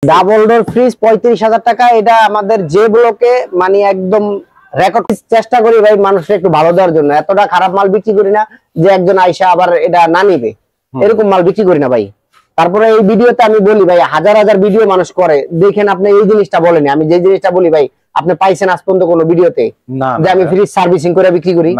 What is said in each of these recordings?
Double door fridge ৩৫,০০০ টাকা। এটা আমাদের যে ব্লকে মানে একদম রেকর্ড চেষ্টা করি ভাই মানুষকে একটু ভালো দেওয়ার জন্য। এতটা খারাপ মাল বিক্রি করি না যে একজন আইসা আবার এটা না নিবে, এরকম মাল বিক্রি করি না ভাই। তারপরে এই ভিডিওতে আমি বলি ভাই, হাজার হাজার ভিডিও মানুষ করে, দেখেন আপনি এই জিনিসটা বলেনি। আমি যে জিনিসটা বলি ভাই, আপনি পাইছেন আজ পর্যন্ত কোনো ভিডিওতে যে আমি ফ্রিজ সার্ভিসিং করে বিক্রি করি?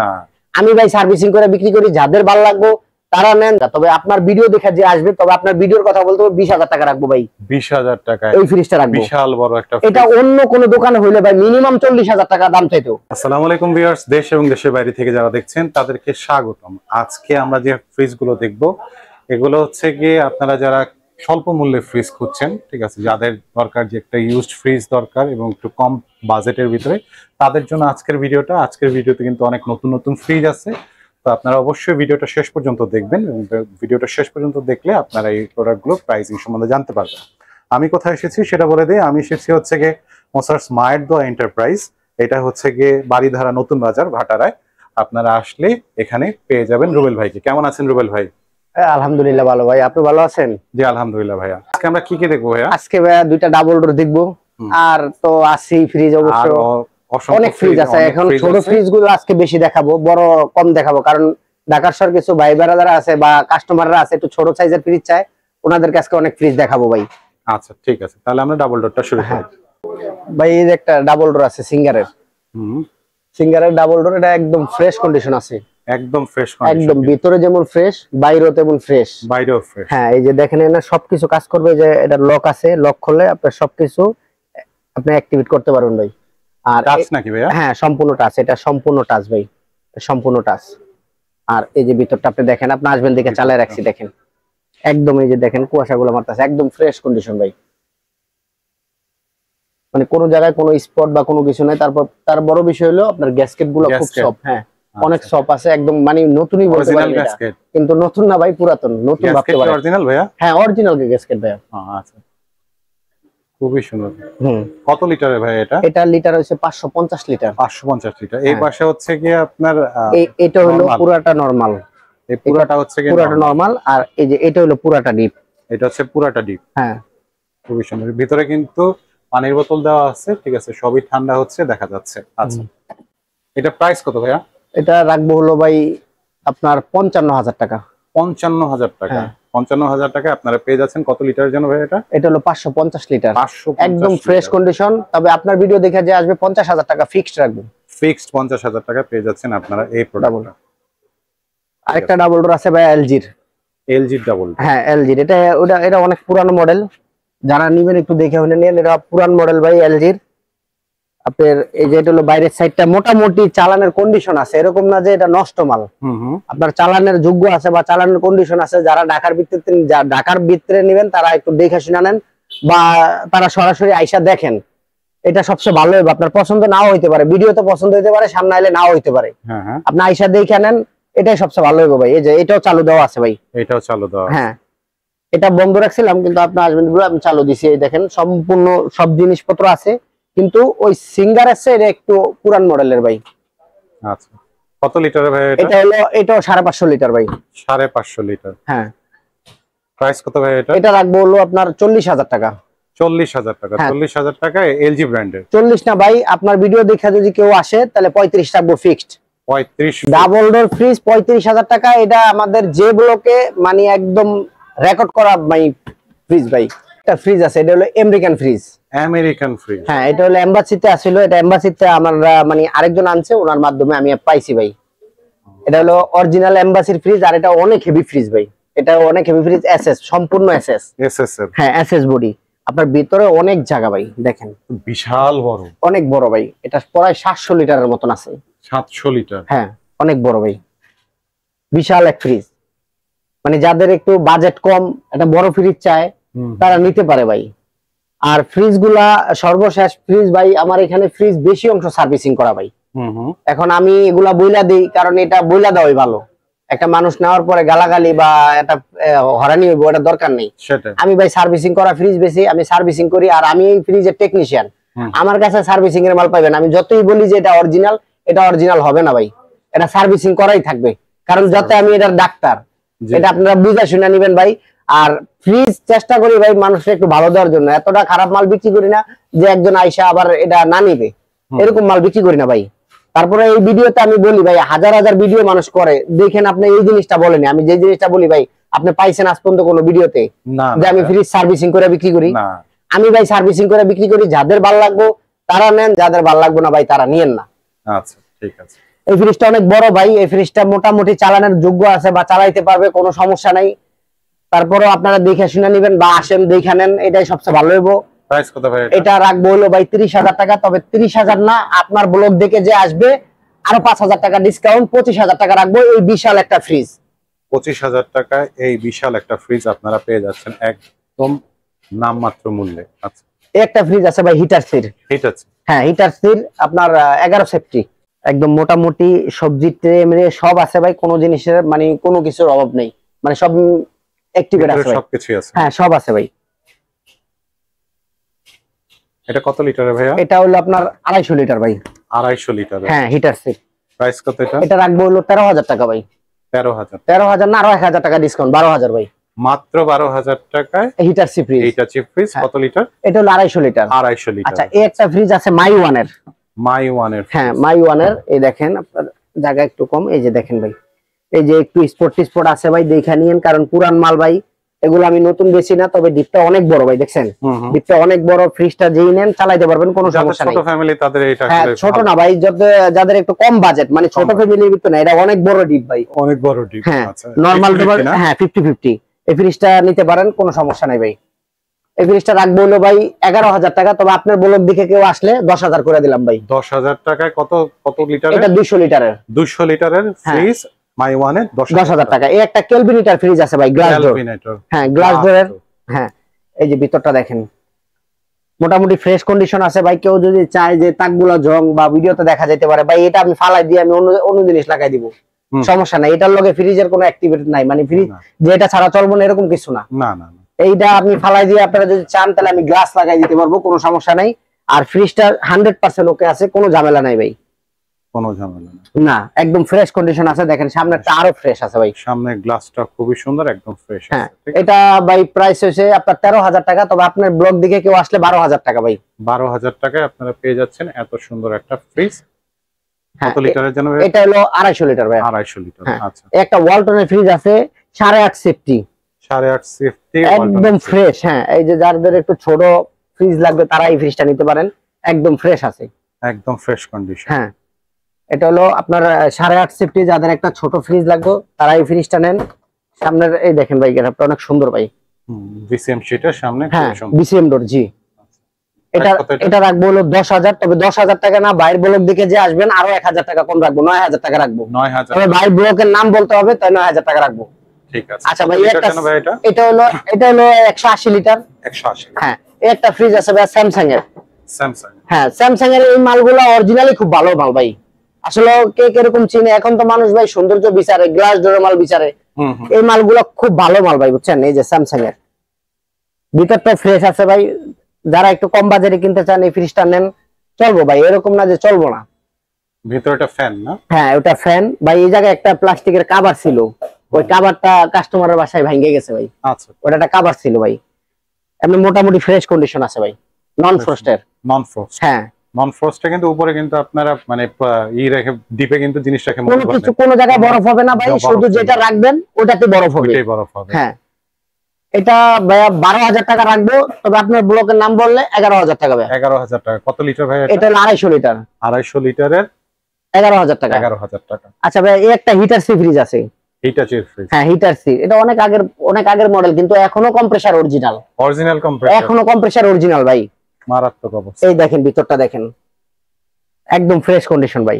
আমি ভাই সার্ভিসিং করে বিক্রি করি, যাদের ভালো লাগবে তারা নেন। তবে আপনার ভিডিও দেখে যে আসবে, তবে আপনার ভিডিওর কথা বলতে হবে ২০,০০০ টাকা রাখবো ভাই। ২০,০০০ টাকা এই ফ্রিজটা রাখবো, বিশাল বড় একটা। এটা অন্য কোন দোকানে হইলে ভাই মিনিমাম ৪০,০০০ টাকা দাম চাইতো। আসসালামু আলাইকুম ভিউয়ার্স, দেশ এবং দেশের বাইরে থেকে যারা দেখছেন তাদেরকে স্বাগতম। আজকে আমরা যে ফ্রিজ গুলো দেখবো এগুলো হচ্ছে গিয়ে আপনারা যারা স্বল্প মূল্যে ফ্রিজ খুঁজছেন, ঠিক আছে, যাদের দরকার যে একটা ইউজড ফ্রিজ দরকার এবং একটু কম বাজেটের ভিতরে, তাদের জন্য আজকের ভিডিওটা। আজকের ভিডিওতে কিন্তু অনেক নতুন নতুন ফ্রিজ আছে, তো আপনারা অবশ্যই ভিডিওটা শেষ পর্যন্ত দেখবেন এবং ভিডিওটা শেষ পর্যন্ত দেখলে আপনারা এই প্রোডাক্টগুলো প্রাইসিং সম্বন্ধে জানতে পারবেন। আমি কোথায় এসেছি সেটা বলে দিই। আমি এসেছি হচ্ছে গিয়ে মোসার্স মায়ের দোয়া এন্টারপ্রাইজ। এটা হচ্ছে গিয়ে বাড়িধারা নতুন বাজার ভাটারায়। আপনারা আসলে এখানে পেয়ে যাবেন রুবেল ভাইকে। কেমন আছেন রুবেল ভাই? আলহামদুলিল্লাহ ভালো ভাই, আপনি ভালো আছেন? জি আলহামদুলিল্লাহ ভাইয়া। আজকে আমরা কি কি দেখবো ভাইয়া? আজকে ভাইয়া দুইটা ডাবল ডোর দেখবো, আর তো আছে ফ্রিজ অবশ্য অনেক ফ্রিজ আছে। এখন ছোট ফ্রিজ গুলো আজকে বেশি দেখাবো, বড় কম দেখাবো, কারণ ঢাকার শহর কিছু ভাই বেড়াদারা আছে বা কাস্টমাররা আছে একটু ছোট সাইজের ফ্রিজ চায়, ওনাদের কাছে অনেক ফ্রিজ দেখাবো ভাই। আচ্ছা ঠিক আছে, তাহলে আমরা ডাবল ডোরটা শুরু করি। ভাই এই যে একটা ডাবল ডোর আছে সিঙ্গারের, সিঙ্গারের ডাবল ডোর। এটা একদম ফ্রেশ কন্ডিশন আছে, একদম ফ্রেশ কন্ডিশন, একদম ভিতরে যেমন ফ্রেশ বাইরেও তেমন ফ্রেশ, বাইরেও ফ্রেশ। হ্যাঁ এই যে দেখেন না সবকিছু কাজ করবে, যে এটা লক আছে, লক করলে আপনার সবকিছু আপনি অ্যাক্টিভেট করতে পারবেন ভাই। আর টাচ নাকি ভাইয়া? হ্যাঁ সম্পূর্ণ টাচ, এটা সম্পূর্ণ টাচ ভাই, সম্পূর্ণ টাচ। আর এই যে ভিতরটা আপনি দেখেন, আপনি আসবেন দেখে চালায় রাখছি, দেখেন একদম এই যে দেখেন কুয়াশাগুলো মারতেছে, একদম ফ্রেশ কন্ডিশন ভাই। মানে কোনো জায়গায় কোনো স্পট বা কোনো কিছু নাই। তারপর তার বড় বিষয় হলো আপনার গ্যাসকেট গুলো খুব সফট, হ্যাঁ অনেক সফট আছে, একদম মানে নতুনই বলতে পারেন এটা, কিন্তু নতুন না ভাই, পুরাতন। নতুন ভাবতে পারেন। অরিজিনাল ভাইয়া? হ্যাঁ অরিজিনাল গ্যাসকেট ভাইয়া। আচ্ছা খুবই সুন্দর। কত লিটারের ভাই এটা? এটা লিটার হচ্ছে ৫৫০ লিটার। ৫৫০ লিটার। এই পাশে হচ্ছে কি আপনার এটা হলো পুরাটা নরমাল, এই পুরাটা হচ্ছে কি পুরাটা নরমাল, আর এই যে এটা হলো পুরাটা ডিপ। এটা হচ্ছে পুরাটা ডিপ। হ্যাঁ খুবই সুন্দর। ভিতরে কিন্তু পানির বোতল দেওয়া আছে, ঠিক আছে, সবই ঠান্ডা হচ্ছে দেখা যাচ্ছে। আচ্ছা এটা প্রাইস কত ভাইয়া? এটা রাখবো হলো ভাই আপনার ৫৫,০০০ টাকা। ৫৫,০০০ টাকা। ৫৫,০০০ টাকা আপনারা পেয়ে যাচ্ছেন। কত লিটারের জন্য ভাই এটা? এটা হলো ৫৫০ লিটার, একদম ফ্রেশ কন্ডিশন। তবে আপনার ভিডিও দেখে যে আসবে ৫০,০০০ টাকা ফিক্সড রাখবো, ফিক্সড ৫০,০০০ টাকা পেয়ে যাচ্ছেন আপনারা এই প্রোডাক্টটা। আরেকটা ডাবল ডোর আছে ভাই এলজির, এলজির ডাবল। হ্যাঁ এলজির। এটা অনেক পুরানো মডেল, যারা নিবেন একটু দেখে হলে নিন। এটা পুরান মডেল ভাই এলজির। আপনার এই যে এটা হলো বাইরের সাইডটা মোটামুটি চালানের কন্ডিশন আছে, এরকম না যে এটা নষ্ট মাল। আপনার চালানের যোগ্য আছে বা চালানের কন্ডিশন আছে। যারা ঢাকার ভিতরে নেবেন তারা একটু দেখে শুনে নেন, বা তারা সরাসরি আইসা দেখেন, এটা সবচেয়ে ভালো হবে। আপনার পছন্দ নাও হইতে পারে, ভিডিওতে পছন্দ হইতে পারে, সামনে আইলে নাও হইতে পারে। আপনি আইসা দেখে নেন, এটাই সবচেয়ে ভালো হবে ভাই। এই যে এটাও চালু দেওয়া আছে ভাই, এটাও চালু দেওয়া। হ্যাঁ এটা বন্ধ রাখছিলাম, কিন্তু আপনি আসবেন আমি চালু দিছি। এই দেখেন সম্পূর্ণ সব জিনিসপত্র আছে, কিন্তু ওই সিঙ্গার আছে এটা একটু পুরান মডেলের ভাই। আচ্ছা কত লিটারের ভাই এটা? এটা হলো এটাও ৫৫০ লিটার ভাই। ৫৫০ লিটার। হ্যাঁ প্রাইস কত ভাই এটা? এটা রাখবো হলো আপনার ৪০,০০০ টাকা। ৪০,০০০ টাকা। ৪০,০০০ টাকা এলজি ব্র্যান্ডের। ৪০ না ভাই, আপনার ভিডিও দেখে যদি কেউ আসে তাহলে ৩৫ রাখবো ফিক্সড। ৩৫ ডাবল ডোর ফ্রিজ ৩৫,০০০ টাকা। এটা আমাদের যে ব্লকে মানে একদম রেকর্ড করা ভাই ফ্রিজ ভাই। একটা ফ্রিজ আছে, এটা হলো আমেরিকান ফ্রিজ। আমেরিকান ফ্রিজ, হ্যাঁ এটা হলো এমবাসিতে আসছিল। এটা এমবাসিতে আমরা মানে আরেকজন আনছে, ওনার মাধ্যমে আমি পাইছি ভাই। এটা হলো অরিজিনাল এমবাসির ফ্রিজ, আর এটা অনেক হেভি ফ্রিজ ভাই। এটা অনেক হেভি ফ্রিজ, এসএস, সম্পূর্ণ এসএস। এসএস এর, হ্যাঁ এসএস বডি। আপনার ভিতরে অনেক জায়গা ভাই, দেখেন বিশাল বড়, অনেক বড় ভাই। এটা প্রায় ৭০০ লিটারের মতন আছে। ৭০০ লিটার, হ্যাঁ অনেক বড় ভাই, বিশাল এক ফ্রিজ। মানে যাদের একটু বাজেট কম, একটা বড় ফ্রিজ চায়, তারা নিতে পারে ভাই। আর ফ্রিজ গুলা সর্বশেষ ফ্রিজ ভাই, আমার এখানে ফ্রিজ বেশি অংশ সার্ভিসিং করা ভাই। এখন আমি এগুলা বইলা দিই, কারণ এটা বইলা দেওয়াই ভালো। একটা মানুষ নেওয়ার পরে গালাগালি বা একটা হরানি হইব, এটা দরকার নেই। আমি ভাই সার্ভিসিং করা ফ্রিজ বেশি, আমি সার্ভিসিং করি, আর আমি এই ফ্রিজের টেকনিশিয়ান। আমার কাছে সার্ভিসিং এর মাল পাইবেন। আমি যতই বলি যে এটা অরিজিনাল, এটা অরিজিনাল হবে না ভাই, এটা সার্ভিসিং করাই থাকবে। কারণ যাতে আমি এটার ডাক্তার, এটা আপনারা বুঝা শুনে নিবেন ভাই। আর ফ্রিজ চেষ্টা করি ভাই মানুষের একটু ভালো দেওয়ার জন্য, এতটা খারাপ মাল বিক্রি করি না যে একজন আইসা আবার এটা না নিবে, এরকম মাল বিক্রি করি না ভাই। তারপরে এই ভিডিওতে আমি বলি ভাই, হাজার হাজার ভিডিও মানুষ করে, দেখেন আপনি এই জিনিসটা বলেনি, আমি যে জিনিসটা বলি ভাই আপনি পাইছেন আজ পর্যন্ত কোনো ভিডিওতে যে আমি ফ্রিজ সার্ভিসিং করে বিক্রি করি? আমি ভাই সার্ভিসিং করে বিক্রি করি, যাদের ভালো লাগবে তারা নেন, যাদের ভালো লাগবে না ভাই তারা নিয়েন না। আচ্ছা ঠিক আছে। এই ফ্রিজটা অনেক বড় ভাই, এই ফ্রিজটা মোটামুটি চালানোর যোগ্য আছে বা চালাইতে পারবে, কোনো সমস্যা নাই। তারপরেও আপনারা দেখে শুনে নেবেন বা আসেন দেখে নেন, এটাই সবচেয়ে ভালো হইব। প্রাইস কত ভাই এটা রাখবো হলো ভাই 30,000 টাকা, তবে 30,000 না, আপনার ব্লগ দেখে যে আসবে আরো 5,000 টাকা ডিসকাউন্ট, 25,000 টাকা রাখবো এই বিশাল একটা ফ্রিজ। 25,000 টাকায় এই বিশাল একটা ফ্রিজ আপনারা পেয়ে যাচ্ছেন একদম নামমাত্র মূল্যে। আচ্ছা একটা ফ্রিজ আছে ভাই হিটার সির, হ্যাঁ হিটার সির আপনার 11 সেফটি, একদম মোটামুটি সবজি ট্রে সব আছে ভাই, কোনো জিনিসের মানে কোনো কিছুর অভাব নেই, মানে সব অ্যাক্টিভেট আছে, সবকিছু আছে, হ্যাঁ সব আছে ভাই। এটা কত লিটারের ভাইয়া? এটা হলো আপনার 250 লিটার ভাই। 250 লিটার, হ্যাঁ হিটার সিট। প্রাইস কত এটা? এটা রাখবো হলো 13,000 টাকা ভাই। 13,000 না, আরো 1,000 টাকা ডিসকাউন্ট, 12,000 ভাই। মাত্র 12,000 টাকায় হিটার সি ফ্রিজ। এইটা চিপ ফ্রিজ কত লিটার? এটা হলো 250 লিটার। 250 লিটার। আচ্ছা এই একটা ফ্রিজ আছে মাই ওয়ানের। হ্যাঁ মাই ওয়ানের, এই দেখেন আপনার জায়গা একটু কম, এই যে দেখেন ভাই, এই যে একটু স্পট আছে ভাই, দেখে নিয়েন, কারণ পুরান মাল ভাই, এগুলো আমি নতুন বেশি না, তবে ডিপটা অনেক বড় ভাই, দেখছেন ডিপটা অনেক বড়, ফ্রিজটা যেই নেন চালাইতে পারবেন, কোনো সমস্যা নেই। ছোট ফ্যামিলি তাদের এটা হ্যাঁ ছোট না ভাই, যাদের একটু কম বাজেট, মানে ছোট ফ্যামিলির ভিতর না, এটা অনেক বড় ডিপ ভাই, অনেক বড় ডিপ। আচ্ছা নরমাল হ্যাঁ 50-50 এই ফ্রিজটা নিতে পারেন, কোনো সমস্যা নাই ভাই। এই ফ্রিজটা রাখবো হলো ভাই 11,000 টাকা, তবে আপনার ব্লগ দিকে কেউ আসলে 10,000 করে দিলাম ভাই। 10,000 টাকায় কত লিটার? এটা 200 লিটারের। 200 লিটারের ফ্রিজ মাই ওয়ানে 10,000 টাকা। এই একটা কেলভিনেটর ফ্রিজ আছে ভাই, গ্লাস ডোর, হ্যাঁ গ্লাস ডোরের, হ্যাঁ এই যে ভিতরটা দেখেন মোটামুটি ফ্রেশ কন্ডিশন আছে ভাই। কেউ যদি চায় যে তাকগুলো জং বা ভিডিওতে দেখা যেতে পারে ভাই, এটা আমি ফালাই দিয়ে আমি অন্য জিনিস লাগাই দিব, সমস্যা নাই। এটার লগে ফ্রিজের কোনো অ্যাক্টিভিটি নাই, মানে ফ্রিজ যে এটা ছাড়া চলবো না এরকম কিছু না। এইটা আপনি ফালাই দিয়ে আপনারা যদি চান তাহলে আমি গ্লাস লাগাই দিতে পারবো, কোনো সমস্যা নাই। আর ফ্রিজটা 100% ওকে আছে, কোনো ঝামেলা নাই ভাই, কোনো ঝামেলা না, একদম ফ্রেশ কন্ডিশন আছে। দেখেন সামনেটা আরো ফ্রেশ আছে ভাই, সামনে গ্লাসটা খুবই সুন্দর, একদম ফ্রেশ আছে। এটা ভাই প্রাইস হইছে আপনার 13,000 টাকা, তবে আপনার ব্লগ দিকে কেউ আসলে 12,000 টাকা ভাই। 12,000 টাকায় আপনারা পেয়ে যাচ্ছেন এত সুন্দর একটা ফ্রিজ। কত লিটারের জন্য? এটা হলো 250 লিটার ভাই। 250 লিটার। আচ্ছা একটা ওয়ালটনের ফ্রিজ আছে 8.5 সেফটি, 8.5 সেফটি, একদম ফ্রেশ। হ্যাঁ এই যে যাদের একটু ছোট ফ্রিজ লাগবে তারা এই ফ্রিজটা নিতে পারেন, একদম ফ্রেশ আছে, একদম ফ্রেশ কন্ডিশন। হ্যাঁ এটা হলো আপনার 8.5 সেফটি, যাদের একটা ছোট ফ্রিজ লাগবে তারা এই ফ্রিজটা নেন। সামনের এই দেখেন ভাই, গেটআপটা অনেক সুন্দর ভাই, বিসিএম শীটের সামনে, হ্যাঁ বিসিএম ডোর, জি। এটা রাখবো হলো 10,000, তবে 10,000 টাকা না, বাইরের ব্লক দিকে যে আসবেন আরো 1,000 টাকা কম রাখবো, 9,000 টাকা রাখবো। 9,000, তবে বাইরের ব্লকের নাম বলতে হবে, তাই 9,000 টাকা রাখবো। ঠিক আছে। আচ্ছা ভাই এটা হলো 180 লিটার। 180, হ্যাঁ একটা ফ্রিজ আছে ভাই স্যামসাং এর। স্যামসাং, হ্যাঁ স্যামসাং এর এই মালগুলো অরিজিনালি খুব ভালো মাল ভাই, আসলে কে কিরকম চিনে, এখন তো মানুষ ভাই সৌন্দর্য বিচারে, গ্লাস ডোরের মাল বিচারে, এই মালগুলো খুব ভালো মাল ভাই, বুঝছেন। এই যে স্যামসাং এর ভিতরটা ফ্রেশ আছে ভাই, যারা একটু কম বাজারে কিনতে চান এই ফ্রিজটা নেন, চলবো ভাই, এরকম না যে চলবো না। ভিতরটা ফ্যান না? হ্যাঁ ওটা ফ্যান ভাই। এই জায়গায় একটা প্লাস্টিকের কভার ছিল, ওই কভারটা কাস্টমারের বাসায় ভেঙে গেছে ভাই। আচ্ছা ওটা একটা কভার ছিল ভাই, এমনি মোটামুটি ফ্রেশ কন্ডিশন আছে ভাই, নন ফ্রস্টের। নন ফ্রস্ট, হ্যাঁ নন ফ্রস্টে, কিন্তু উপরে কিন্তু আপনারা মানে ই রেখে ডিপে কিন্তু জিনিস রাখে, কোনো জায়গায় বরফ হবে না ভাই, শুধু যেটা রাখবেন ওটাতে বরফ হবে, ওটাই বরফ হবে। হ্যাঁ এটা 12,000 টাকা রাখবো, তবে আপনার ব্লকের নাম বললে 11,000 টাকা ভাই। 11,000 টাকা। কত লিটার ভাই এটা? এটা 250 লিটার। 250 লিটারের 11,000 টাকা। 11,000 টাকা। আচ্ছা ভাই এই একটা হিটার সি ফ্রিজ আছে, হিটার ফ্রিজ, হ্যাঁ হিটার সি, এটা অনেক আগের মডেল, কিন্তু এখনো কম্প্রেসার অরিজিনাল, কম্প্রেসার এখনো কম্প্রেসার অরিজিনাল ভাই, মারাত্মক অবস্থা। এই দেখেন ভিতরটা দেখেন, একদম ফ্রেশ কন্ডিশন ভাই,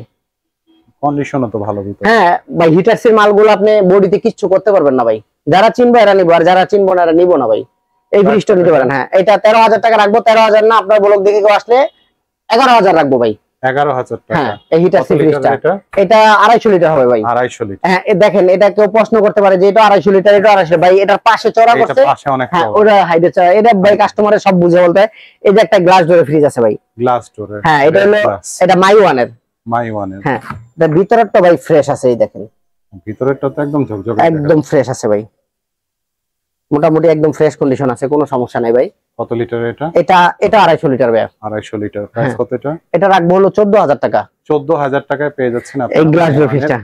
কন্ডিশনও তো ভালো ভিতর। হ্যাঁ ভাই হিটার সির মালগুলো আপনি বডিতে কিচ্ছু করতে পারবেন না ভাই, যারা চিনবে এরা নিবো, আর যারা চিনবো না এরা নিবো না ভাই। এই ফ্রিজটা নিতে পারেন। হ্যাঁ এটা 13,000 টাকা রাখবো, 13,000 না, আপনার ব্লগ দেখে কেউ আসলে 11,000 রাখবো ভাই। 11,000 টাকা। হ্যাঁ এই হিটার সি ফ্রিজটা এটা 250 লিটার হবে ভাই। 250 লিটার। হ্যাঁ দেখেন, এটা কেউ প্রশ্ন করতে পারে যে এটা 250 লিটার, এটা 250 ভাই, এটার পাশে চড়া করছে, হ্যাঁ ওটা হাইডে চড়া, এটা ভাই কাস্টমারের সব বুঝে বলতে। এই যে একটা গ্লাস ডোরের ফ্রিজ আছে ভাই, গ্লাস ডোরের, হ্যাঁ এটা হলো এটা মাই ওয়ানের। হ্যাঁ এর ভিতরটা ভাই ফ্রেশ আছে, এই দেখেন ভিতরেরটা তো একদম ঝকঝকে, একদম ফ্রেশ আছে ভাই। মোটামুটি একদম ফ্রেশ কন্ডিশন আছে, কোনো সমস্যা নাই ভাই। কত লিটার এটা? এটা 250 লিটার ভাই। 250 লিটার। প্রাইস কত এটা? এটা রাখবো হলো 14000 টাকা। 14000 টাকায় পেয়ে যাচ্ছেন আপনি এই গ্লাস ফ্রিজটা,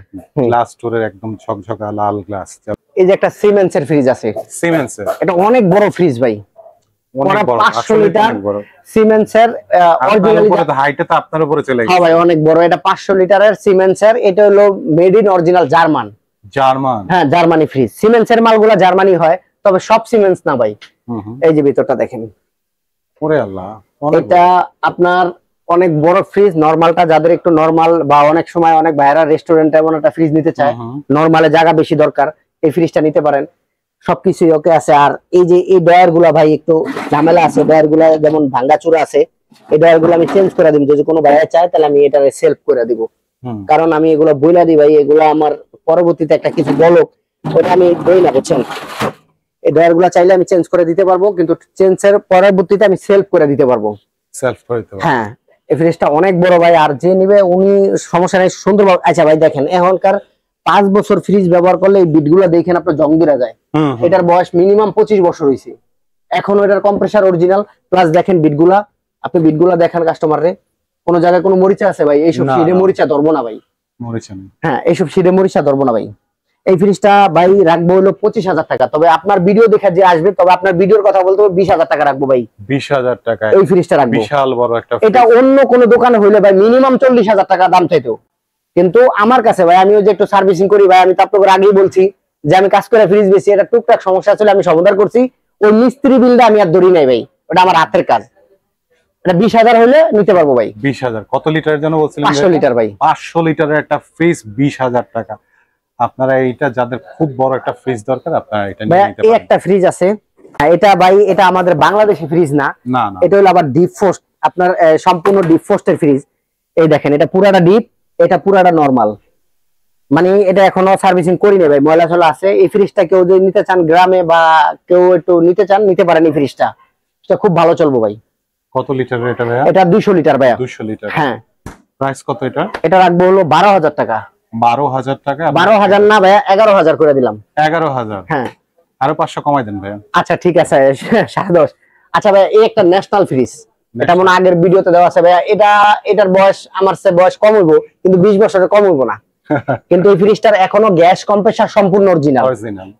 গ্লাস স্টোরের একদম ঝকঝকা লাল গ্লাস। এই যে একটা সিমেন্সের ফ্রিজ আছে, সিমেন্সের, এটা অনেক বড় ফ্রিজ ভাই, অনেক বড়, 500 লিটার সিমেন্সের অরিজিনাল। উপরে তো হাইটে তো আপনার উপরে চলে গেছে। হ্যাঁ ভাই অনেক বড়, এটা 500 লিটারের সিমেন্সের। এটা হলো মেড ইন অরিজিনাল জার্মান। হ্যাঁ জার্মানি ফ্রিজ। সিমেন্সের মালগুলা জার্মানি হয়, তবে সব সিমেন্স না ভাই। এই যে ভিতরটা দেখেন, ওরে আল্লাহ, এটা আপনার অনেক বড় ফ্রিজ। নরমালটা যাদের একটু নরমাল বা অনেক সময় অনেক বাইরে রেস্টুরেন্টে এমন একটা ফ্রিজ নিতে চায়, নরমালে জায়গা বেশি দরকার, এই ফ্রিজটা নিতে পারেন। সবকিছুই ওকে আছে। আর এই যে এই ডয়ার গুলা ভাই একটু ঝামেলা আছে, ডয়ার গুলা যেমন ভাঙ্গাচুরা আছে, এই ডয়ার গুলো আমি চেঞ্জ করে দিব। যদি কোনো বাইরে চায় তাহলে আমি এটা সেলফ করে দিব, কারণ আমি এগুলো বইলা দিই ভাই, এগুলো আমার পরবর্তীতে একটা কিছু বলক ওটা আমি বই না, বুঝছেন। এই ডয়ার গুলা চাইলে আমি চেঞ্জ করে দিতে পারবো, কিন্তু চেঞ্জের পরবর্তীতে আমি সেলফ করে দিতে পারবো। হ্যাঁ এই ফ্রিজটা অনেক বড় ভাই, আর যে নিবে উনি সমস্যা নেই, সুন্দরভাবে। আচ্ছা ভাই দেখেন, এখনকার 5 বছর ফ্রিজ ব্যবহার করলে এই বিটগুলো দেখেন আপনার জং ধরে যায়। এটার বয়স মিনিমাম 25 বছর হয়েছে, এখনো এটার কম্প্রেসার অরিজিনাল। প্লাস দেখেন বিটগুলা, আপনি বিটগুলা দেখান কাস্টমাররে, কোন জায়গায় কোনো মরিচা আছে ভাই? এইসব সিডে মরিচা ধরবো না ভাই, হ্যাঁ এইসব সিডে মরিচা ধরবো না ভাই। এই ফ্রিজটা ভাই রাখবো হলো 25000 টাকা। তবে আপনার ভিডিও দেখা যে আসবে, তবে আপনার ভিডিওর কথা বলতে হবে 20000 টাকা রাখবো ভাই। 20000 টাকা এই ফ্রিজটা রাখবো, বিশাল বড় একটা। এটা অন্য কোন দোকানে হইলে ভাই মিনিমাম 40000 টাকা দাম চাইতো, কিন্তু আমার কাছে ভাই, আমি ওই যে একটু সার্ভিসিং করি ভাই, আমি তো আপনাদের আগেই বলছি যে আমি কাজ করে ফ্রিজ বেশি, এটা টুকটাক সমস্যা ছিল আমি সমাধান করছি। ওই মিস্ত্রি বিলটা আমি আর ধরি নাই ভাই, ওটা আমার হাতের কাজ। এটা 20000 হলে নিতে পারবো ভাই। 20000 কত লিটার যেন বলছিলেন? 500 লিটার ভাই। 500 লিটারের একটা ফ্রিজ 20000 টাকা। আপনারা এইটা যাদের খুব বড় একটা ফ্রিজ দরকার, আপনারা এটা নিয়ে নিতে পারেন। এই একটা ফ্রিজ আছে, এটা ভাই এটা আমাদের বাংলাদেশি ফ্রিজ না, এটা হলো আবার ডিপ ফ্রস্ট, আপনার সম্পূর্ণ ডিপ ফ্রস্টের ফ্রিজ। এই দেখেন, এটা পুরাটা ডিপ, এটা পুরাটা নরমাল, মানে এটা এখনো সার্ভিসিং করি না ভাই, ময়লা চলা আছে। এই ফ্রিজটা কেউ যদি নিতে চান গ্রামে, বা কেউ একটু নিতে চান নিতে পারেন এই ফ্রিজটা, এটা খুব ভালো চলবে ভাই। কত লিটারের এটা ভাই? এটা 200 লিটার ভাই। 200 লিটার। হ্যাঁ। প্রাইস কত এটা? এটা রাখবো হলো 12000 টাকা। 12000 টাকা? 12000 না ভাই, 11000 করে দিলাম। 11000? হ্যাঁ। আরো 500 কমাই দেন ভাই। আচ্ছা ঠিক আছে, 10.5। আচ্ছা ভাই, এই একটা ন্যাশনাল ফ্রিজ, এটা মনে আগের ভিডিওতে দেওয়া আছে ভাই। এটার বয়স আমার চেয়ে বয়স কম হইব, কিন্তু 20 বছরের কম হইব না। কিন্তু এই ফ্রিজটার এখনো গ্যাস কম্প্রেসার সম্পূর্ণ অরিজিনাল।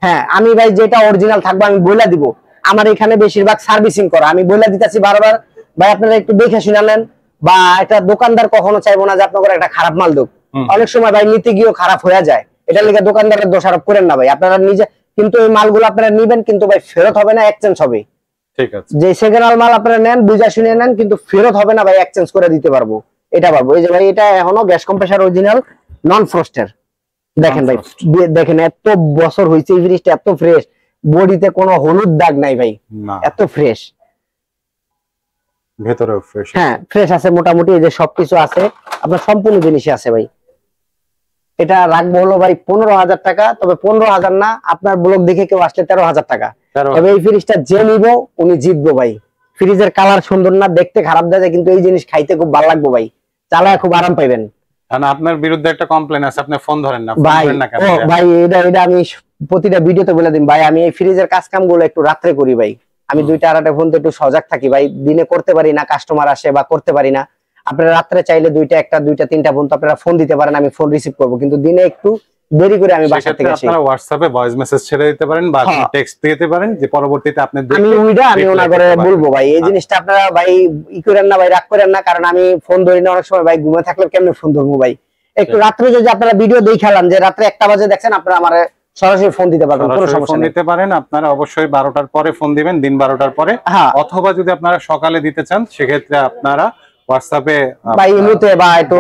হ্যাঁ আমি ভাই যেটা অরিজিনাল থাকবে আমি বইলা দিব। আমার এখানে বেশিরভাগ সার্ভিসিং করা, আমি বইলা দিতেছি বারবার ভাই, আপনারা একটু দেখে শুনে নেন। বা একটা দোকানদার কখনো চাইবো না যে আপনাদের একটা খারাপ মাল দেব, অনেক সময় ভাই নিতে গিয়েও খারাপ হয়ে যায়, এটা লেগে দোকানদারের দোষারোপ করেন না ভাই, আপনারা নিজে। কিন্তু এই মালগুলো আপনারা নিবেন, কিন্তু ভাই ফেরত হবে না, এক্সচেঞ্জ হবে। ঠিক আছে, যে সেকেন্ড হ্যান্ড মাল আপনারা নেন বুঝা শুনে নেন, কিন্তু ফেরত হবে না ভাই, এক্সচেঞ্জ করে দিতে পারবো, এটা পারবো। এই যে ভাই এটা এখনো গ্যাস কম্প্রেসার অরিজিনাল নন ফ্রস্টের। দেখেন ভাই, দেখেন এত বছর হয়েছে এই ফ্রিজটা, এত ফ্রেশ, বডিতে কোনো হলুদ দাগ নাই ভাই, এত ফ্রেশ, ভেতরেও ফ্রেশ। হ্যাঁ ফ্রেশ আছে মোটামুটি, এই যে সবকিছু আছে আপনার, সম্পূর্ণ জিনিসই আছে ভাই। এটা রাখবো হলো ভাই 15000 টাকা। তবে 15000 না, আপনার ব্লগ দেখে কেউ আসলে 13000 টাকা। তবে এই ফ্রিজটা যে নিবো উনি জিতবো ভাই। ফ্রিজের কালার সুন্দর না, দেখতে খারাপ দেখা যায়, কিন্তু এই জিনিস খাইতে খুব ভালো লাগবে ভাই, চালায় খুব আরাম পাইবেন। আপনার বিরুদ্ধে একটা কমপ্লেন আছে, আপনি ফোন ধরেন না ভাই। ভাই এটা আমি প্রতিটা ভিডিওতে বলে দিন ভাই, আমি এই ফ্রিজের কাজ কাম গুলো একটু রাত্রে করি ভাই, আমি 2টা 2:30 ফোন একটু সজাগ থাকি ভাই, দিনে করতে পারি না, কাস্টমার আসে বা করতে পারি না। আপনারা রাত্রে চাইলে 2টা 1টা 2টা 3টা ফোন আপনারা ফোন দিতে পারেন, আমি ফোন রিসিভ করব, কিন্তু দিনে একটু দেরি করে আমি বাসা থেকে আসি। আপনারা হোয়াটসঅ্যাপে ভয়েস মেসেজ ছেড়ে দিতে পারেন বা টেক্সট দিতে পারেন, যে পরবর্তীতে আপনি আমি ওনা করে বলবো ভাই। এই জিনিসটা আপনারা ভাই ই করেন না ভাই, রাগ করেন না, কারণ আমি ফোন ধরি না অনেক সময় ভাই, ঘুমে থাকলে কেমনে ফোন ধরবো ভাই। একটু রাত্রে যদি আপনারা ভিডিও দেখালাম যে রাত্রে 1টা বাজে দেখছেন, আপনারা আমারে সরাসরি ফোন দিতে পারবেন, কোনো সমস্যা নেই। দিতে পারেন আপনারা অবশ্যই 12টার পরে ফোন দিবেন, দিন 12টার পরে। অথবা যদি আপনারা সকালে দিতে চান, সেক্ষেত্রে আপনারা হোয়াটসঅ্যাপে বা ইমোতে বা একটু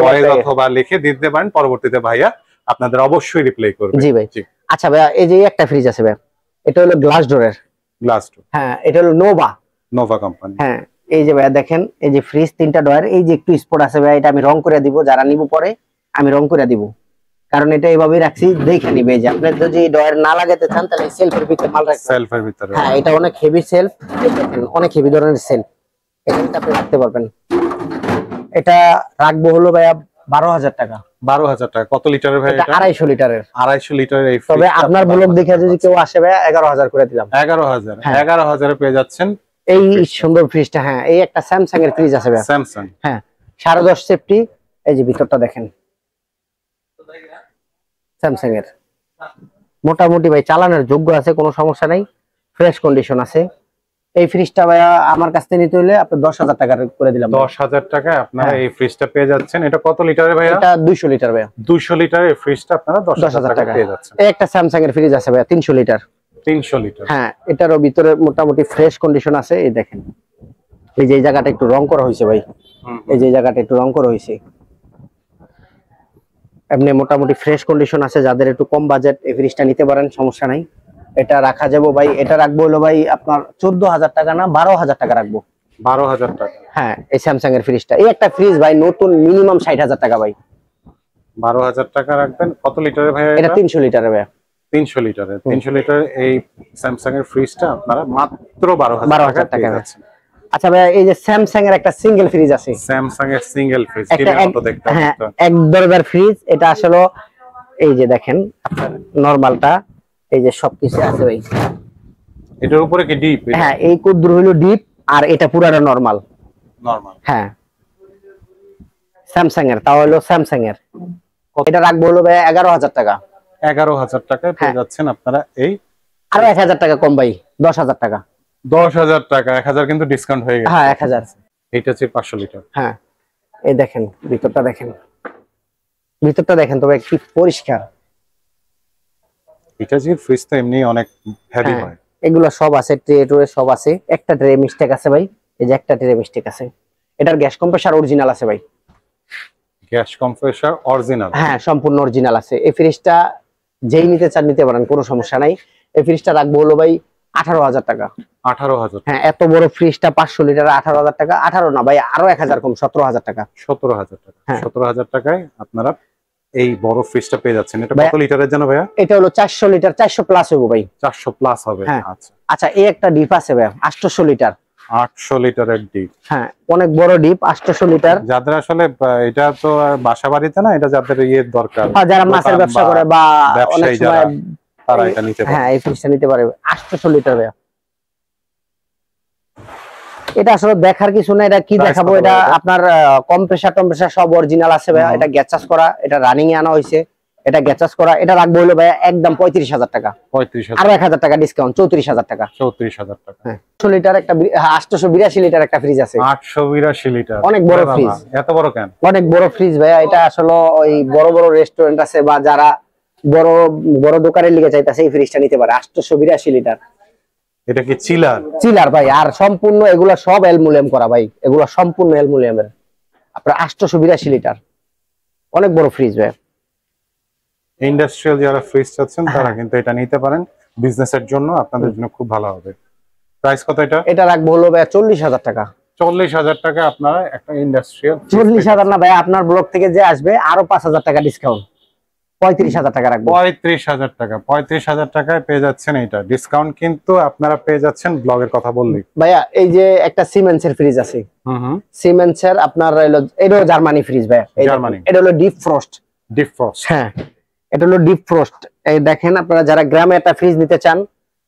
ভয়েস অথবা লিখে দিতে পারেন, পরবর্তীতে ভাইয়া আপনাদের অবশ্যই রিপ্লাই করবে। জি ভাই। আচ্ছা ভাইয়া, এই যে একটা ফ্রিজ আছে ভাইয়া, এটা হলো গ্লাস ডোরের, গ্লাস ডোর। হ্যাঁ এটা হলো নোভা কোম্পানি। হ্যাঁ এই যে ভাইয়া দেখেন, এই যে ফ্রিজ 3টা ডোর, এই যে একটু স্পট আছে ভাইয়া, এটা আমি রং করে দিব, যারা নিব পরে আমি রং করে দিব, কারণ এটা এইভাবেই রাখছি, দেখে নিবে। যে আপনি যদি ডয়ার না লাগাতে চান তাহলে সেলফের ভিতরে মাল রাখবেন, সেলফের ভিতরে। হ্যাঁ এটা অনেক হেভি সেলফ, অনেক হেভি ধরনের সেলফ, এখানে আপনি রাখতে পারবেন। এটা রাখবো হলো ভাইয়া 12,000 টাকা। 12,000 টাকা। কত লিটারের ভাই এটা? 250 লিটারের। 250 লিটারের এই তবে আপনার ব্লগ দেখে যদি কেউ আসে ভাই 11,000 করে দিলাম। 11,000 11,000 এ পেয়ে যাচ্ছেন এই সুন্দর ফ্রিজটা। হ্যাঁ, এই একটা স্যামসাং এর ফ্রিজ আছে ভাই। স্যামসাং। হ্যাঁ, 10.5 সেফটি। এই যে ভিতরটা দেখেন, স্যামসাং এর মোটামুটি ভাই চালানোর যোগ্য আছে, কোনো সমস্যা নাই, ফ্রেশ কন্ডিশন আছে। এই ফ্রিজটা ভাই আমার কাছ থেকে নিতে হলে আপনি 10,000 টাকা করে দিলাম। 10,000 টাকায় আপনারা এই ফ্রিজটা পেয়ে যাচ্ছেন। এটা কত লিটারের ভাই? এটা 200 লিটার ভাই। 200 লিটারের এই ফ্রিজটা আপনারা 10,000 টাকা পেয়ে যাচ্ছেন। এই একটা স্যামসাং এর ফ্রিজ আছে ভাই 300 লিটার। 300 লিটার। হ্যাঁ, এটারও ভিতরে মোটামুটি ফ্রেশ কন্ডিশন আছে। এই দেখেন, এই যে জায়গাটা একটু রং করা হয়েছে ভাই, এই যে জায়গাটা একটু রং করা হয়েছে। এমনি মোটামুটি ফ্রেশ কন্ডিশন আছে। যাদের একটু কম বাজেট এই ফ্রিজটা নিতে পারেন, সমস্যা নাই। এটা রাখা যাবো ভাই, এটা রাখবো হলো ভাই আপনার 14,000 টাকা না 12,000 টাকা রাখবো। 12,000 টাকা। হ্যাঁ, এই স্যামসাং এর ফ্রিজটা। এই একটা ফ্রিজ ভাই নতুন মিনিমাম 60,000 টাকা ভাই। 12,000 টাকা রাখবেন। কত লিটারের ভাই এটা? 300 লিটারের ভাই। 300 লিটারের। 300 লিটারের এই স্যামসাং এর ফ্রিজটা আপনারা মাত্র 12,000 টাকা পেয়ে যাচ্ছেন। আচ্ছা ভাই, এই যে স্যামসাং এর একটা সিঙ্গেল ফ্রিজ আছে, স্যামসাং এর সিঙ্গেল ফ্রিজ মতো দেখতে। হ্যাঁ, এক দরবার ফ্রিজ। এটা আসলে এই যে দেখেন আপনার নরমালটা, এই যে সবকিছু আছে ভাই। এটার উপরে কি ডিপ? হ্যাঁ, এই কুদ্র হলো ডিপ আর এটা পুরাটা নরমাল। নরমাল। হ্যাঁ, স্যামসাং এর, তাও হলো স্যামসাং এর। এটা রাখবো হলো ভাই 11,000 টাকা। 11,000 টাকায় পেয়ে যাচ্ছেন আপনারা এই। আরো 1,000 টাকা কম ভাই, 10,000 টাকা। 10,000 টাকা। 1,000 কিন্তু ডিসকাউন্ট হয়ে গেছে। হ্যাঁ, 1,000। এটা হচ্ছে 500 লিটার। হ্যাঁ, এই দেখেন ভিতরটা দেখেন, ভিতরটা দেখেন তবে কি পরিষ্কার। এটা যে ফ্রিজ তো এমনি অনেক হেভি হয়। এগুলো সব আছে, ট্রে ট্রে সব আছে। একটা ট্রে মিস্টেক আছে ভাই, এই যে একটা ট্রে মিস্টেক আছে। এটার গ্যাস কম্প্রেসার অরিজিনাল আছে ভাই। Gas compressor original? হ্যাঁ, সম্পূর্ণ অরিজিনাল আছে। এই ফ্রিজটা যেই নিতে চান নিতে পারেন, কোনো সমস্যা নাই। এই ফ্রিজটা রাখবো হলো ভাই 18,000 টাকা। 18,000? হ্যাঁ, এত বড় ফ্রিজটা 500 লিটার 18,000 টাকা। 18 না ভাই, আরো 1,000 কম, 17,000 টাকা। 17,000 টাকা। হ্যাঁ। 17,000 টাকায় আপনারা এই বড় ফ্রিজটা পেয়ে যাচ্ছেন। এটা কত লিটারের জানো ভাইয়া? এটা হলো 400 লিটার, 400 প্লাস হবে ভাই। 400 প্লাস হবে। আচ্ছা আচ্ছা, এই একটা ডিপ আছে ভাই 800 লিটার। 800 লিটারের ডিপ। হ্যাঁ, অনেক বড় ডিপ, 800 লিটার। যাদের আসলে এটা তো বাসা বাড়িতে না, এটা যাদের ইয়ের দরকার, যারা মাছের ব্যবসা করে বা অনেক সময়, তারা এটা নিতে পারে। হ্যাঁ, এই ফ্রিজটা নিতে পারে। 800 লিটার ভাই। এটা আসলে দেখার কিছু না, এটা কি দেখাবো, এটা আপনার কম্প্রেসার টম্প্রেসার সব অরিজিনাল আছে ভাই। এটা গ্যাস চার্জ করা, এটা রানিং এ আনা হয়েছে, এটা গ্যাস চার্জ করা। এটা রাখবো হলো ভাই একদম 35,000 টাকা। 35,000? আরো 1,000 টাকা ডিসকাউন্ট, 34,000 টাকা। 34,000 টাকা। হ্যাঁ, 800 লিটার একটা 882 লিটার একটা ফ্রিজ আছে। 882 লিটার? অনেক বড় ফ্রিজ। এত বড় কেন? অনেক বড় ফ্রিজ ভাইয়া। এটা আসলে ওই বড় বড় রেস্টুরেন্ট আছে বা যারা বড় বড় দোকানের লিগে চাইতাছে এই ফ্রিজটা নিতে পারে। 882 লিটার। এটা কি চিলার? চিলার ভাই, আর সম্পূর্ণ এগুলা সব অ্যালুমিনিয়াম করা ভাই। এগুলা সম্পূর্ণ অ্যালুমিনিয়ামের। আপনার 882 লিটার, অনেক বড় ফ্রিজ ভাই। ইন্ডাস্ট্রিয়াল যারা ফ্রিজ চাচ্ছেন তারা কিন্তু এটা নিতে পারেন। বিজনেসের জন্য আপনাদের জন্য খুব ভালো হবে। প্রাইস কত এটা? এটা রাখবো হলো ভাই 40,000 টাকা। 40,000 টাকা আপনারা একটা ইন্ডাস্ট্রিয়াল। 40,000 না ভাই, আপনার ব্লগ থেকে যে আসবে আরো 5,000 টাকা ডিসকাউন্ট, 35,000 টাকা রাখবো। 35,000 টাকা। 35,000 টাকায় পেয়ে যাচ্ছেন এটা। ডিসকাউন্ট কিন্তু আপনারা পেয়ে যাচ্ছেন ব্লগের কথা বললেই। ভাইয়া এই যে একটা সিমেন্সের ফ্রিজ আছে, সিমেন্সের আপনার এটা জার্মানি ফ্রিজ ভাই। জার্মানি? এটা হলো ডিপ ফ্রস্ট। Deep frost? হ্যাঁ, এটা হলো ডিপ ফ্রস্ট। এই দেখেন, আপনারা যারা গ্রামে একটা ফ্রিজ নিতে চান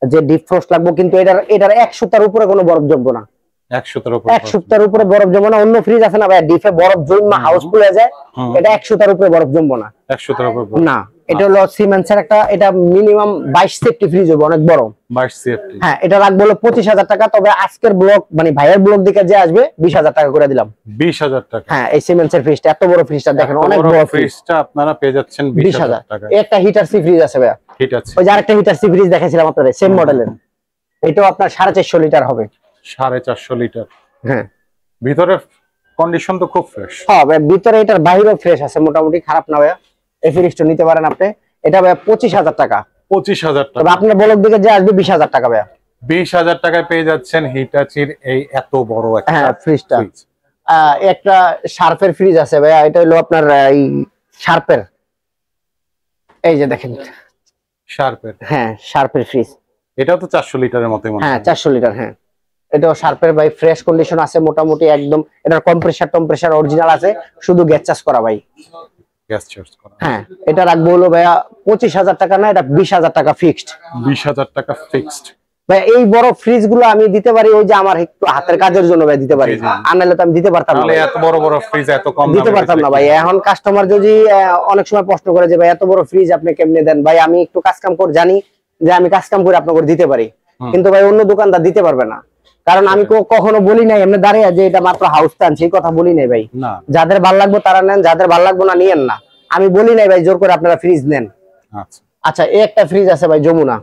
যে ডিপ ফ্রস্ট লাগবে, কিন্তু এটার 1 সপ্তাহের উপরে কোনো বরফ জমবে না। 1 সপ্তাহের উপরে? 1 সপ্তাহের উপরে বরফ জমবে না। অন্য ফ্রিজ আছে না ভাই, ডিপে বরফ জমা হাউসফুল হয়ে যায়। এটা 1 সপ্তাহের উপরে বরফ জমবে না। 1 সপ্তাহের উপরে না। এটা হলো সিমেন্সের একটা, এটা মিনিমাম 22 সেফটি ফ্রিজ হবে, অনেক বড়। 22 সেফটি? হ্যাঁ, এটা রাখবো হলো 25,000 টাকা। তবে আজকের ব্লগ মানে ভাইয়ের ব্লগ দেখে যে আসবে 20,000 টাকা করে দিলাম। 20,000 টাকা? হ্যাঁ, এই সিমেন্সের ফ্রিজটা, এত বড় ফ্রিজটা দেখেন, অনেক বড় ফ্রিজটা আপনারা পেয়ে যাচ্ছেন 20,000 টাকা। একটা হিটার সি ফ্রিজ আছে ভাইয়া। হিটার সি? ওই যে আরেকটা হিটার সি ফ্রিজ দেখাইছিলাম আপনাদের, সেম মডেলের। এটাও আপনার 450 লিটার হবে। 450 লিটার? হ্যাঁ। ভিতরে কন্ডিশন তো খুব ফ্রেশ। হ্যাঁ ভাই, ভিতরে এটার বাইরেও ফ্রেশ আছে, মোটামুটি খারাপ না ভাইয়া। এই ফ্রিজটা নিতে পারেন আপনি। এটা ভাইয়া 25,000 টাকা। 25,000 টাকা? তবে আপনার ব্লগ দিকে যে আসবে 20,000 টাকা ভাইয়া। 20,000 টাকায় পেয়ে যাচ্ছেন হিটাচির এই এত বড় একটা ফ্রিজটা। একটা শার্পের ফ্রিজ আছে ভাইয়া। এটা হলো আপনার এই শার্পের, এই যে দেখেন শার্পের? হ্যাঁ, শার্পের ফ্রিজ। এটাও তো 400 লিটারের মতোই মনে হয়। হ্যাঁ, 400 লিটার। হ্যাঁ, এটা শার্পের ভাই ফ্রেশ কন্ডিশন আছে মোটামুটি একদম। এটার কম্প্রেসার অরিজিনাল আছে, শুধু গ্যাস চার্জ করা ভাই। গ্যাস চার্জ করা। হ্যাঁ, এটা রাখবো হলো ভাইয়া 25,000 টাকা না, এটা 20,000 টাকা ফিক্সড। 20,000 টাকা ফিক্সড ভাই এই বড় ফ্রিজ গুলো আমি দিতে পারি ওই যে আমার একটু হাতের কাজের জন্য ভাই দিতে পারি, আর নাহলে তো আমি দিতে পারতাম না। এত বড় বড় ফ্রিজ এত কম দিতে পারতাম না ভাই। এখন কাস্টমার যদি অনেক সময় প্রশ্ন করে যে ভাই এত বড় ফ্রিজ আপনি কেমনে দেন, ভাই আমি একটু কাজ কাম করে জানি যে আমি কাজ কাম করে আপনাকে দিতে পারি, কিন্তু ভাই অন্য দোকানদার দিতে পারবে না। কারণ আমি কখনো বলি নাই এমনি দাঁড়িয়ে যে এটা মাত্র হাউস টানছি, এই কথা বলি নাই ভাই। যাদের ভালো লাগবে তারা নেন, যাদের ভালো লাগবে না নিয়েন না। আমি বলি নাই ভাই জোর করে আপনারা ফ্রিজ নেন। আচ্ছা, এই একটা ফ্রিজ আছে ভাই যমুনা।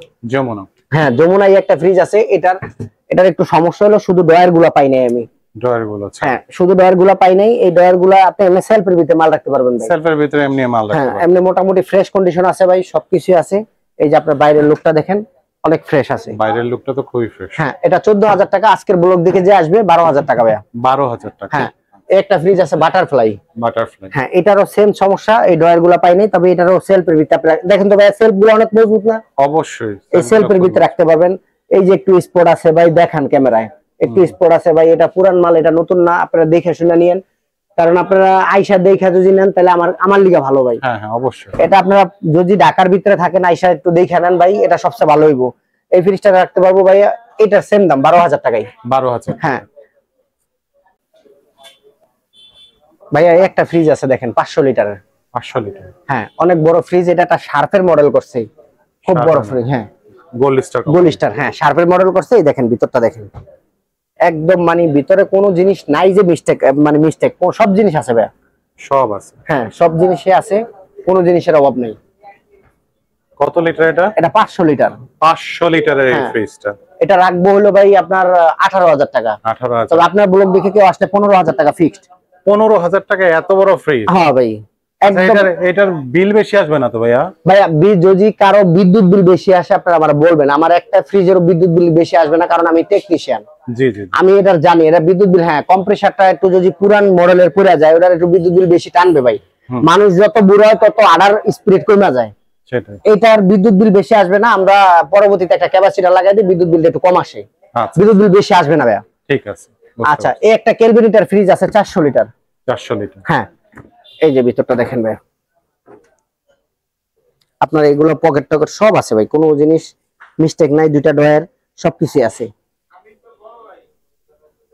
হ্যাঁ, যমুনায় একটা ফ্রিজ আছে। এটার একটু সমস্যা হলো শুধু ডয়ার গুলা পাই নাই আমি। ডয়ার গুলো? হ্যাঁ, শুধু ডয়ার গুলা পাই নাই। এই ডয়ার গুলা আপনি এমনি সেলফের ভিতরে মাল রাখতে পারবেন ভাই। সেলফের ভিতরে এমনি মাল রাখতে পারবেন? হ্যাঁ, এমনি মোটামুটি ফ্রেশ কন্ডিশন আছে ভাই, সবকিছু আছে। এই যে আপনার বাইরের লুকটা দেখেন, অনেক ফ্রেশ আছে। বাইরের লুকটা তো খুবই ফ্রেশ। হ্যাঁ, এটা 14,000 টাকা। আজকের ব্লগ দেখে যে আসবে 12,000 টাকা ভাইয়া। 12,000 টাকা? হ্যাঁ, একটা ফ্রিজ আছে বাটারফ্লাই। বাটারফ্লাই? হ্যাঁ, এটারও সেম সমস্যা, এই ডয়ার গুলা পাই নাই, তবে এটারও সেলফের ভিতরে আপনি দেখেন তো ভাই, সেলফ গুলো অনেক মজবুত না? অবশ্যই, এই সেলফের ভিতরে রাখতে পারবেন। এই যে একটু স্পট আছে ভাই, দেখান ক্যামেরায়, একটু স্পট আছে ভাই। এটা পুরান মাল, এটা নতুন না। আপনারা দেখে শুনে নিয়েন, কারণ আপনারা আইসা দেখে যদি নেন তাহলে আমার লিগা ভালো ভাই। হ্যাঁ হ্যাঁ, অবশ্যই। এটা আপনারা যদি ঢাকার ভিতরে থাকেন আইসা একটু দেখে নেন ভাই, এটা সবচেয়ে ভালো হইব। এই ফ্রিজটা রাখতে পারবো ভাই, এটার সেম দাম 12,000 টাকাই। 12,000? হ্যাঁ ভাইয়া, একটা ফ্রিজ আছে দেখেন 500 লিটারের। 500 লিটার? হ্যাঁ, অনেক বড় ফ্রিজ। এটা একটা শার্পের মডেল করছে, খুব বড় ফ্রিজ। হ্যাঁ, গোল্ড স্টার। হ্যাঁ, শার্পের মডেল করছে। এই দেখেন ভিতরটা দেখেন, একদম মানে ভিতরে কোনো জিনিস নাই যে মিস্টেক, মানে মিস্টেক সব জিনিস আছে ভাইয়া, সব আছে। হ্যাঁ, সব জিনিসই আছে, কোনো জিনিসের অভাব নেই। কত লিটার এটা? এটা 500 লিটার। 500 লিটারের এই ফ্রিজটা? এটা রাখবো হলো ভাই আপনার 18,000 টাকা। 18,000? তবে আপনার ব্লগ দেখে কেউ আসলে 15,000 টাকা ফিক্সড। 15,000 টাকা এত বড় ফ্রিজ? হ্যাঁ ভাই। এটার বিল বেশি আসবে না তো ভাইয়া? ভাইয়া যদি কারো বিদ্যুৎ বিল বেশি আসে আপনারা আমার বলবেন। আমার একটা ফ্রিজের বিদ্যুৎ বিল বেশি আসবে না, কারণ আমি টেকনিশিয়ান। জি জি, আমি এটা জানি। এটা বিদ্যুৎ বিল, হ্যাঁ, কম্প্রেসারটা একটু যদি পুরান মডেলের পুরা যায় ওটার একটু বিদ্যুৎ বিল বেশি টানবে ভাই। মানুষ যত বুড়ো হয় তত আডার স্পিড কমে যায়। সেটাই, এটার বিদ্যুৎ বিল বেশি আসবে না। আমরা পরবর্তীতে একটা ক্যাপাসিটার লাগাই দিই, বিদ্যুৎ বিলটা একটু কম আসে। বিদ্যুৎ বিল বেশি আসবে না ভাইয়া। ঠিক আছে। আচ্ছা, এই একটা কেলভিনিটার ফ্রিজ আছে 400 লিটার। 400 লিটার? হ্যাঁ, এই যে ভিতরটা দেখেন ভাই, আপনার এগুলো পকেট টকেট সব আছে ভাই, কোনো জিনিস মিস্টেক নাই। দুইটা ডয়ার সবকিছু আছে।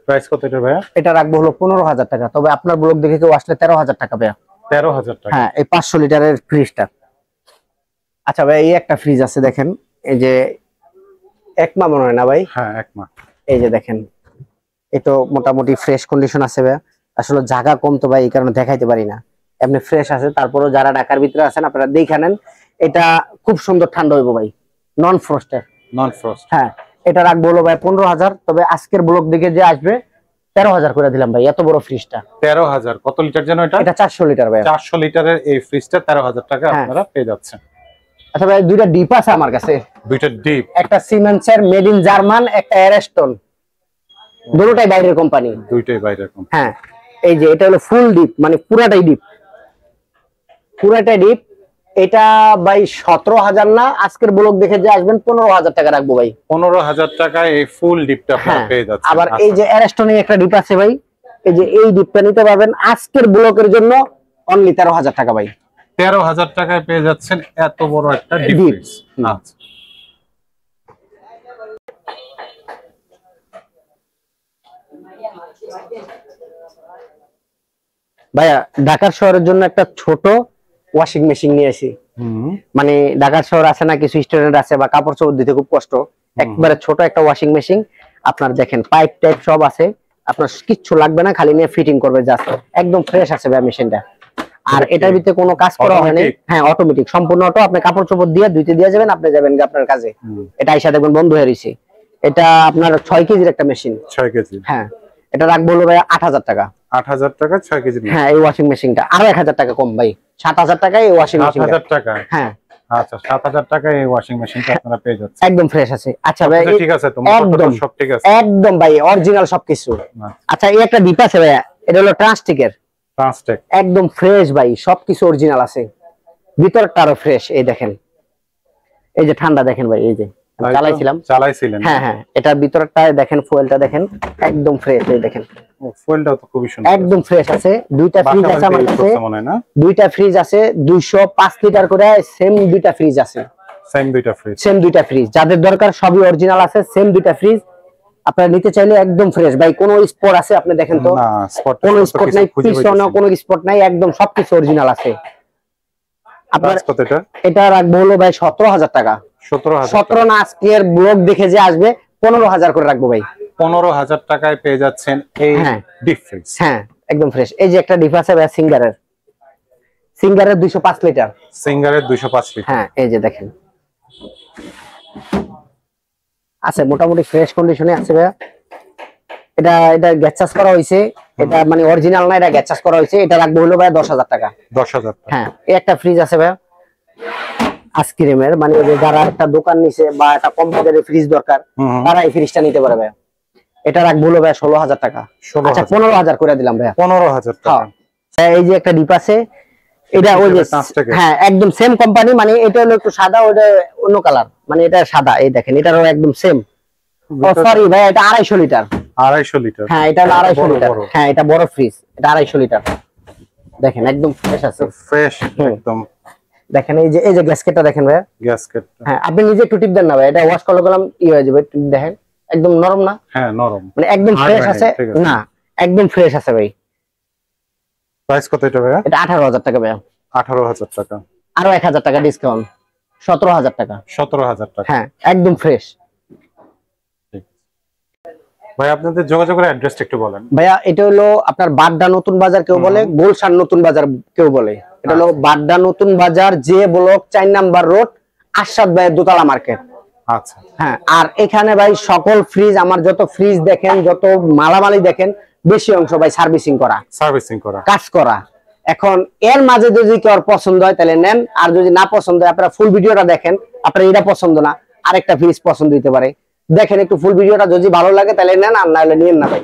প্রাইস কত এটা ভাইয়া? এটা রাখবো হলো 15,000 টাকা। তবে আপনার ব্লগ দেখে কেউ আসলে 13,000 টাকা ভাইয়া। 13,000 টাকা? হ্যাঁ, এই 500 লিটারের ফ্রিজটা। আচ্ছা ভাই, এই একটা ফ্রিজ আছে দেখেন, এই যে একমা মনে হয় না ভাই? হ্যাঁ, একমা। এই যে দেখেন, এটা মোটামুটি ফ্রেশ কন্ডিশন আছে ভাই। আসলে জায়গা কম তো ভাই, এই কারণে দেখাইতে পারি না। এমনি ফ্রেশ আছে, তারপরেও যারা ঢাকার ভিতরে আছেন আপনারা দেখে নেন। এটা খুব সুন্দর ঠান্ডা হইব ভাই, নন ফ্রস্টের। নন ফ্রস্ট? হ্যাঁ, এটা রাখবো হলো ভাই 15,000। তবে আজকের ব্লগ দিকে যে আসবে 13,000 করে দিলাম ভাই, এত বড় ফ্রিজটা। 13,000? কত লিটার যেন এটা? এটা 400 লিটার ভাই। 400 লিটারের এই ফ্রিজটা 13,000 টাকা আপনারা পেয়ে যাচ্ছেন। আচ্ছা ভাই, দুইটা ডিপ আছে আমার কাছে। দুইটা ডিপ? একটা সিমেন্সের মেড ইন জার্মান, একটা এরেস্টন। দুটোটাই বাইরের কোম্পানি। দুইটাই বাইরের কোম্পানি? হ্যাঁ। এই যে এটা হলো ফুল ডিপ, মানে পুরাটাই ডিপ, পুরাটাই ডিপ। এটা ভাই 17,000 না, আজকের ব্লগ দেখে যে আসবেন 15,000 টাকা রাখবো ভাই। 15,000 টাকায় এই ফুল ডিপটা আপনারা পেয়ে যাচ্ছেন। আবার এই যে এরেস্টনে একটা ডিপ আছে ভাই, এই যে এই ডিপটা নিতে পারবেন আজকের ব্লগের জন্য অনলি 13,000 টাকা ভাই। 13,000 টাকায় পেয়ে যাচ্ছেন এত বড় একটা ডিপ। আচ্ছা ভাইয়া, ঢাকার শহরের জন্য একটা ছোট ওয়াশিং মেশিন নিয়ে আসি। মানে ঢাকার শহর আছে না, কিছু স্টুডেন্ট আছে বা কাপড় চোপড় দিতে খুব কষ্ট, একবারে ছোট একটা ওয়াশিং মেশিন। আপনার দেখেন পাইপ টাইপ সব আছে, আপনার কিচ্ছু লাগবে না, খালি নিয়ে ফিটিং করবে জাস্ট। একদম ফ্রেশ আছে ভাই মেশিনটা। আর এটার ভিতরে কোনো কাজ করা হয়নি। হ্যাঁ, অটোমেটিক, সম্পূর্ণ অটো। আপনি কাপড় চোপড় দিয়ে ধুইতে দিয়ে যাবেন, আপনি যাবেন আপনার কাজে। এটা আইসা দেখবেন বন্ধ হয়ে রয়েছে। এটা আপনার 6 কেজির একটা মেশিন। 6 কেজি? হ্যাঁ। এটা রাখবো হলো ভাই 8,000 টাকা। 8,000 টাকা 6 কেজি? হ্যাঁ, এই ওয়াশিং মেশিনটা আরো 1,000 টাকা কম ভাই, 7,000 টাকায় এই ওয়াশিং মেশিন। 7,000 টাকা? হ্যাঁ। আচ্ছা, 7,000 টাকায় এই ওয়াশিং মেশিনটা আপনারা পেয়ে যাচ্ছেন, একদম ফ্রেশ আছে। আচ্ছা ভাই, ঠিক আছে, একদম সব ঠিক আছে, একদম ভাই অরিজিনাল সবকিছু। আচ্ছা, এই একটা ডিপ আছে ভাই, এটা হলো ট্রান্সটেকের। ট্রান্সটেক? একদম ফ্রেশ ভাই, সবকিছু অরিজিনাল আছে, ভিতরটা আরো ফ্রেশ। এই দেখেন, এই যে ঠান্ডা দেখেন ভাই, এই যে চালাইছিলেন? হ্যাঁ হ্যাঁ, এটার ভিতরটা দেখেন, ফুয়েলটা দেখেন একদম ফ্রেশ, এই দেখেন ফুয়েলটাও তো খুবই সুন্দর, একদম ফ্রেশ আছে। দুইটা ফ্রিজ আছে আমার কাছে, দুইটা ফ্রিজ আছে 205 লিটার করে, সেম দুইটা ফ্রিজ আছে, সেম দুইটা ফ্রিজ যাদের দরকার সবই অরিজিনাল আছে, সেম দুইটা ফ্রিজ আপনারা নিতে চাইলে একদম ফ্রেশ ভাই। কোনো স্পট আছে আপনি দেখেন তো? না, কোনো স্পট নাই, পিছনে কোনো স্পট নাই, একদম সবকিছু অরিজিনাল আছে। আপনার এটা রাখবো হলো ভাই 17,000 টাকা। 17 না, আজকের ব্লগ দেখে যে আসবে 15,000 করে রাখবো ভাই। 15,000 টাকায় পেয়ে যাচ্ছেন এই ডিপ ফ্রিজ। হ্যাঁ একদম ফ্রেশ। এই যে একটা ডিপ আছে ভাই, সিঙ্গারের 205 লিটার, সিঙ্গারের 205 লিটার। হ্যাঁ এই যে দেখেন আছে, মোটামুটি ফ্রেশ কন্ডিশনে আছে ভাইয়া। এটা গ্যাস চার্জ করা হয়েছে, এটা মানে অরিজিনাল না, এটা গ্যাস চার্জ করা হয়েছে। এটা রাখবো হলো ভাই 10,000 টাকা। 10,000 টাকা। হ্যাঁ, এই একটা ফ্রিজ আছে ভাইয়া আইসক্রিমের, মানে যারা একটা দোকান নিছে বা একটা কম্পিউটারের ফ্রিজ দরকার তারা এই ফ্রিজটা নিতে পারে ভাইয়া। এটা রাখবো হলো ভাইয়া 16,000 টাকা। আচ্ছা 15,000 করে দিলাম ভাইয়া। 15,000 টাকা। এই যে একটা ডিপ আছে, এটা ওই যে হ্যাঁ একদম সেম কোম্পানি, মানে এটা হলো একটু সাদা, ওটা অন্য কালার, মানে এটা সাদা, এই দেখেন এটারও একদম সেম। ও সরি ভাই, এটা 250 লিটার। 250 লিটার? হ্যাঁ এটা 250 লিটার। হ্যাঁ এটা বড় ফ্রিজ, এটা 250 লিটার। দেখেন একদম ফ্রেশ আছে, ফ্রেশ একদম। দেখেন এই যে গ্যাসকেটটা দেখেন ভাই, গ্যাসকেট। হ্যাঁ আপনি নিজে একটু টিপ দেন না ভাই, এটা ওয়াশ করলে গেলাম হয়ে যাবে, দেখেন একদম নরম না? হ্যাঁ নরম, মানে একদম ফ্রেশ আছে না, একদম ফ্রেশ আছে ভাই। প্রাইস কত এটা ভাই? এটা 18,000 টাকা ভাই। 18,000 টাকা। আরো 1,000 টাকা ডিসকাউন্ট, 17,000 টাকা। 17,000 টাকা। হ্যাঁ একদম ফ্রেশ। ভাই আপনাদের যোগাযোগের অ্যাড্রেসটা একটু বলেন। ভাইয়া এটা হলো আপনার বাড্ডা নতুন বাজার কেউ বলে, গুলশান নতুন বাজার কেউ বলে। এটা হলো বাড্ডা নতুন বাজার, যে ব্লক 4 নাম্বার রোড, আশাদ ভাইয়ের দোতলা মার্কেট। আচ্ছা হ্যাঁ, আর এখানে ভাই সকল ফ্রিজ, আমার যত ফ্রিজ দেখেন, যত মালামালি দেখেন, বেশি অংশ ভাই সার্ভিসিং করা, কাজ করা। এখন এর মাঝে যদি কেউ পছন্দ হয় তাহলে নেন, আর যদি না পছন্দ হয় আপনারা ফুল ভিডিওটা দেখেন, আপনার এটা পছন্দ না আরেকটা ফ্রিজ পছন্দ হতে পারে, দেখেন একটু ফুল ভিডিওটা, যদি ভালো লাগে তাহলে নেন, আর না হলে নিয়েন না ভাই।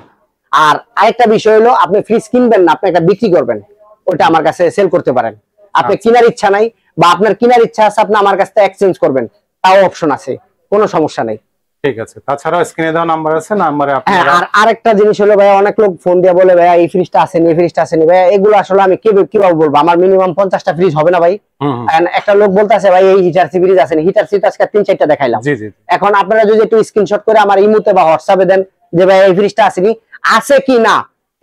আর আরেকটা বিষয় হলো, আপনি ফ্রিজ কিনবেন না, আপনি একটা বিক্রি করবেন, ওটা আমার কাছে সেল করতে পারেন। আপনি কেনার ইচ্ছা নাই বা আপনার কেনার ইচ্ছা আছে, আপনি আমার কাছ থেকে এক্সচেঞ্জ করবেন, তাও অপশন আছে, কোনো সমস্যা নেই। ঠিক আছে। তাছাড়াও স্ক্রিনে দেওয়া নাম্বার আছে, নাম্বারে আপনারা। আর আরেকটা জিনিস হলো ভাই, অনেক লোক ফোন দিয়ে বলে ভাই এই ফ্রিজটা আসেনি, এই ফ্রিজটা আসেনি। ভাই এগুলো আসলে আমি কিভাবে বলবো, আমার মিনিমাম 50টা ফ্রিজ হবে না ভাই। একটা লোক বলতেছে ভাই এই হিটার সি ফ্রিজ আসেনি, হিটার সি আজকে 3-4টা দেখাইলাম। এখন আপনারা যদি একটু স্ক্রিনশট করে আমার ইমোতে বা হোয়াটসঅ্যাপে দেন যে ভাই এই ফ্রিজটা আসেনি, আছে কি না,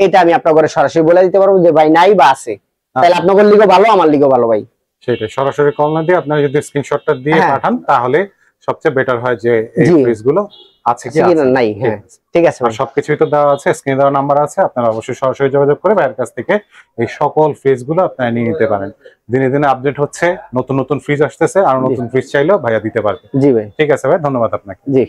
এটা আমি আপনার ঘরে সরাসরি বলে দিতে পারবো যে ভাই নাই বা আছে, তাহলে আপনাদের লিগো ভালো, আমার লিগো ভালো ভাই। সেটাই, সরাসরি কল না দিয়ে আপনারা যদি স্ক্রিনশটটা দিয়ে পাঠান তাহলে সবচেয়ে বেটার হয় যে এই ফ্রিজগুলো আছে কি নাই। হ্যাঁ ঠিক আছে, আর সবকিছুই তো দেওয়া আছে, স্ক্রিনে দেওয়া নাম্বার আছে, আপনারা অবশ্যই সরাসরি যোগাযোগ করে ভাইয়ের কাছ থেকে এই সকল ফ্রিজগুলো আপনারা নিয়ে নিতে পারেন। দিনে দিনে আপডেট হচ্ছে, নতুন নতুন ফ্রিজ আসতেছে, আর নতুন ফ্রিজ চাইলেও ভাইয়া দিতে পারবে। জি ভাই, ঠিক আছে ভাই, ধন্যবাদ আপনাকে। জি।